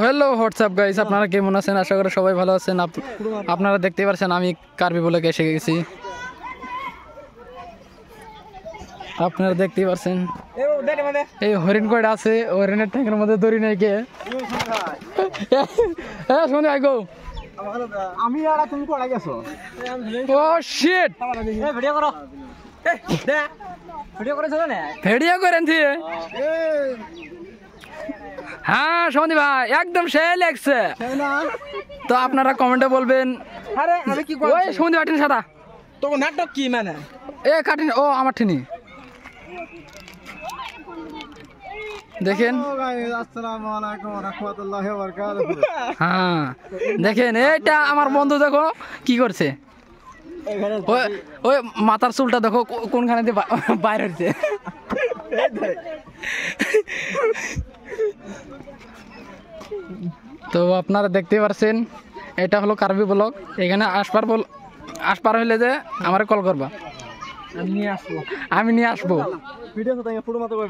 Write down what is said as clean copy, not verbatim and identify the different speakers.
Speaker 1: Hello WhatsApp guys, আপনারা কেমন আছেন? আশা করি সবাই ভালো আছেন। আপনারা দেখতে পাচ্ছেন আমি কার্বি বলে এসে গেছি। আপনারা দেখতেই পাচ্ছেন এই হরিণ কয়টা আছে, হরিণের ট্যাঙ্কের মধ্যে দড়ি নাই কে। হ্যাঁ শুনে আইগো
Speaker 2: আমি আর তুমি কোড়া গেছো।
Speaker 1: ও শিট,
Speaker 2: ভিডিও করো। ভিডিও করেছো না?
Speaker 1: ভিডিও করেন থি। হ্যাঁ সন্দীপ ভাই একদম সেই লাগছে। তো আপনারা কমেন্টে বলবেন।
Speaker 2: আরে আমি কি করি?
Speaker 1: ওই সন্দীপ আটিন সাদা
Speaker 2: তো নাটক কি মানে?
Speaker 1: এ কাটিন ও আমার ঠিনি দেখেন।
Speaker 2: আসসালামু আলাইকুম ওয়া রাহমাতুল্লাহি ওয়া বারাকাতুহু।
Speaker 1: হ্যাঁ দেখেন এইটা আমার বন্ধু, দেখো কি করছে। ওই ওই মাথার চুলটা দেখো কোনখানে দিয়ে বাইর হচ্ছে। তো আপনারা দেখতে পাচ্ছেন এটা হলো কার্বি ব্লগ। এখানে আসপার হইলে যে আমারে কল করবা,
Speaker 2: আমি নিয়ে আসবো।
Speaker 1: আমি নিয়ে আসবো।
Speaker 2: ভিডিও তো ফটো মতো করে